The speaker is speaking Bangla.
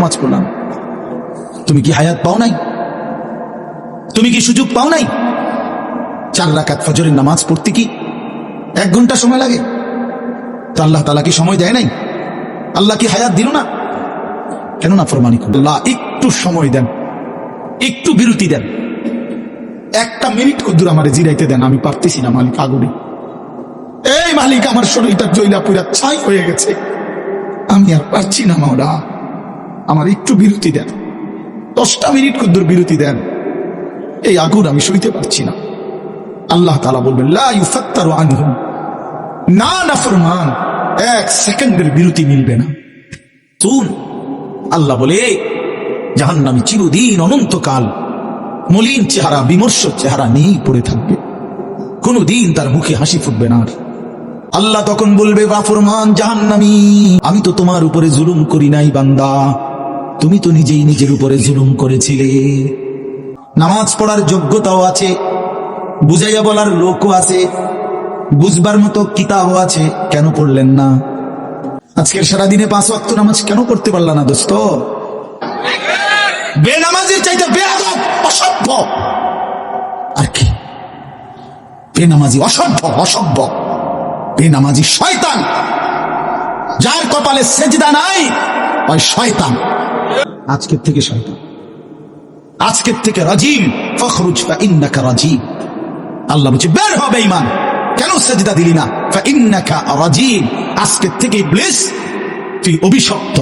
নামাজ পড়লাম, তুমি কি হায়াত পাও নাই? তুমি কি সুযোগ পাও নাই? 4 রাকাত ফজরের নামাজ পড়তে কি 1 ঘন্টা সময় লাগে? তো আল্লাহ তাআলা কি সময় দেয় নাই? আল্লাহ কি হায়াত দিল না? কেন না ফরমানি করল? আল্লাহ একটু সময় দেন, একটু বিরতি দেন, 1 মিনিট কদ্দুর আমারে জিরাইতে দেন, আমি পারতেছি না মালিক। আগুনে এই মালিক, আমার শরীরটা জয়লা পুরা ছাই হয়ে গেছে, আমি আর পারছি না মাওলা, আমার একটু বিরতি দেন, 10টা মিনিট কদ্দুর বিরতি দেন, এই আগুন আমি সইতে পারছি না। আল্লাহ তাআলা বলবেন লা ইউফাত্তারু আনহুম, না নাফরমান 1 সেকেন্ডের বিরতি মিলবে না। শুন, আল্লাহ বলে জাহান্নামী চিরদিন অনন্তকাল মলিন চেহারা, বিমর্ষ চেহারা নিয়েই পড়ে থাকবে, কোনদিন তার মুখে হাসি ফুটবে না। আল্লাহ তখন বলবে নাফরমান জাহান্নামী, আমি তো তোমার উপরে জুলুম করি নাই বান্দা, তুমি তো নিজেই নিজের উপরে জুলুম করেছিলে। নামাজ পড়ার যোগ্যতাও আছে, বুঝাইয়া বলার লোকও আছে, বুঝবার মতো কিতাবও আছে, কেন পড়লেন না? আজকের সারাদিনে 5 ওয়াক্ত নামাজ কেন পড়তে পারলা না দোস্ত? বেনামাজির চাইতে বেয়াদব, অসভ্য আর কি? বেনামাজি অসভ্য, অসভ্য বেনামাজি শয়তান, যার কপালে সেজদা নাই ওই শয়তান। আজকের থেকে শয়তান, আজকের থেকে রাজিম, ফখরুজ ফাইন্নাকা রাজিম। আল্লাহ বলছে বের হবে ঈমান, কেন সেজদা দিলি না? ফাইন্নাকা রাজিম, আজকের থেকে ইবলিস তুই অভিশপ্ত।